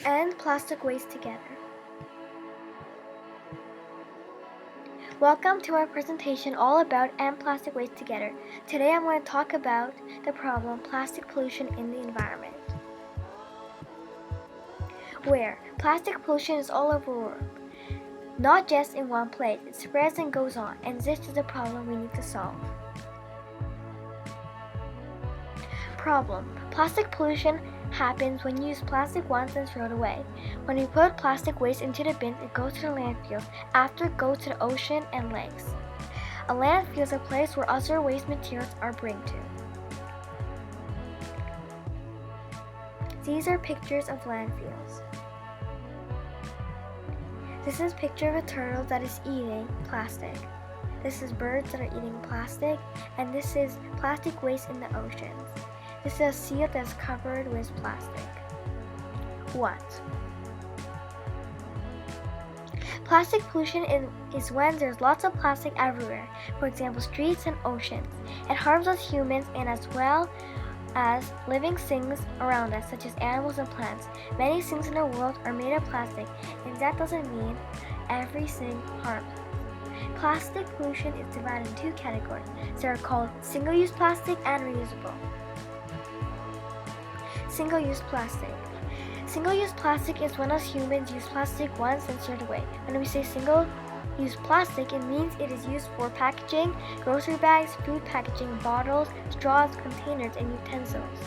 End plastic waste together. Welcome to our presentation all about End plastic waste together. Today I'm going to talk about the problem plastic pollution in the environment. Where plastic pollution is all over the world, not just in one place. It spreads and goes on, and this is a problem we need to solve. Problem: plastic pollution happens when you use plastic once and throw it away. When we put plastic waste into the bin, it goes to the landfill. After it goes to the ocean and lakes. A landfill is a place where other waste materials are brought to. These are pictures of landfills. This is a picture of a turtle that is eating plastic. This is birds that are eating plastic, and this is plastic waste in the oceans. This is a seal that is covered with plastic. What? Plastic pollution is when there's lots of plastic everywhere, for example, streets and oceans. It harms us humans and as well as living things around us, such as animals and plants. Many things in the world are made of plastic, and that doesn't mean everything harms us. Plastic pollution is divided in two categories. They are called single-use plastic and reusable. Single-use plastic. Single-use plastic is when us humans use plastic once and throw it away. When we say single-use plastic, it means it is used for packaging, grocery bags, food packaging, bottles, straws, containers, and utensils.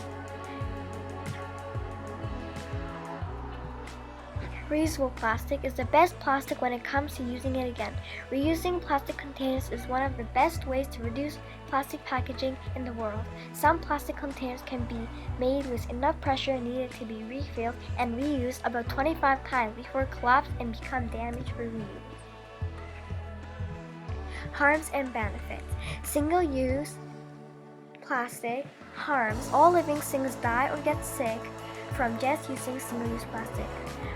Reusable plastic is the best plastic when it comes to using it again. Reusing plastic containers is one of the best ways to reduce plastic packaging in the world. Some plastic containers can be made with enough pressure needed to be refilled and reused about 25 times before it collapses and becomes damaged for reuse. Harms and benefits. Single-use plastic harms. All living things die or get sick from just using single-use plastic.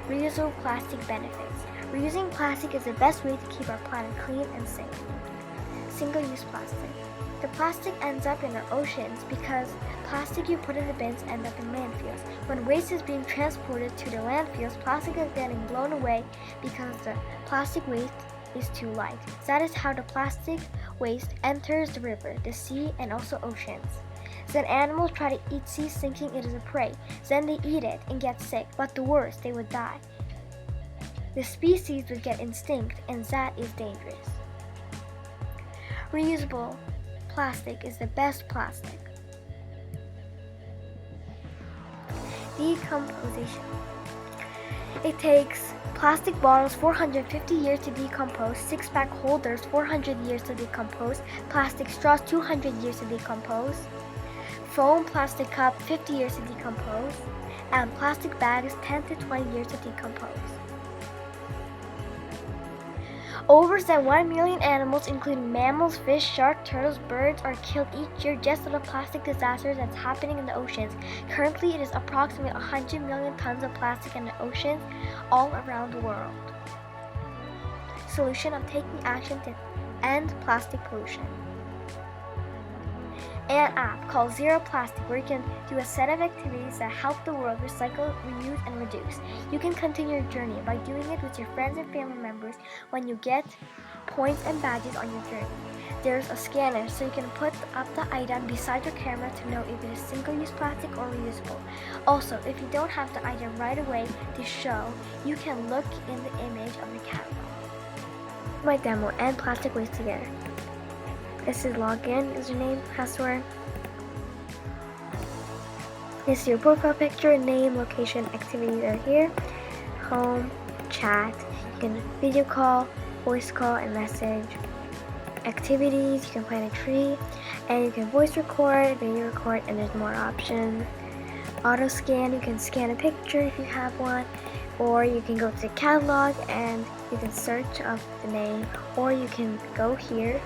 Reusable plastic benefits. Reusing plastic is the best way to keep our planet clean and safe. Single-use plastic. The plastic ends up in our oceans because plastic you put in the bins end up in landfills. When waste is being transported to the landfills, plastic is getting blown away because the plastic waste is too light. That is how the plastic waste enters the river, the sea, and also oceans. Then animals try to eat these thinking it is a prey. Then they eat it and get sick, but the worst, they would die. The species would get extinct, and that is dangerous. Reusable plastic is the best plastic. Decomposition. It takes plastic bottles 450 years to decompose, six-pack holders 400 years to decompose, plastic straws 200 years to decompose, foam plastic cup 50 years to decompose, and plastic bags 10 to 20 years to decompose. Over than 1 million animals, including mammals, fish, sharks, turtles, birds, are killed each year just from the plastic disasters that's happening in the oceans. Currently, it is approximately 100 million tons of plastic in the oceans all around the world. Solution of taking action to end plastic pollution. An app called Zero Plastic where you can do a set of activities that help the world recycle, reuse, and reduce. You can continue your journey by doing it with your friends and family members when you get points and badges on your journey. There's a scanner so you can put up the item beside your camera to know if it is single-use plastic or reusable. Also, if you don't have the item right away to show, you can look in the image of the catalog. My demo, End Plastic Waste Together. This is login, username, password. This is your profile picture, name, location, activities are here. Home, chat, you can video call, voice call, and message. Activities, you can plant a tree, and you can voice record, video record, and there's more options. Auto scan, you can scan a picture if you have one, or you can go to the catalog and you can search up the name, or you can go here.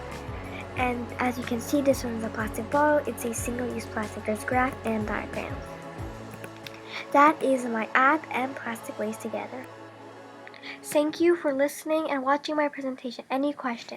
And as you can see, this one is a plastic bottle. It's a single-use plastic. There's graph and diagrams. That is my app, End Plastic Waste Together. Thank you for listening and watching my presentation. Any questions?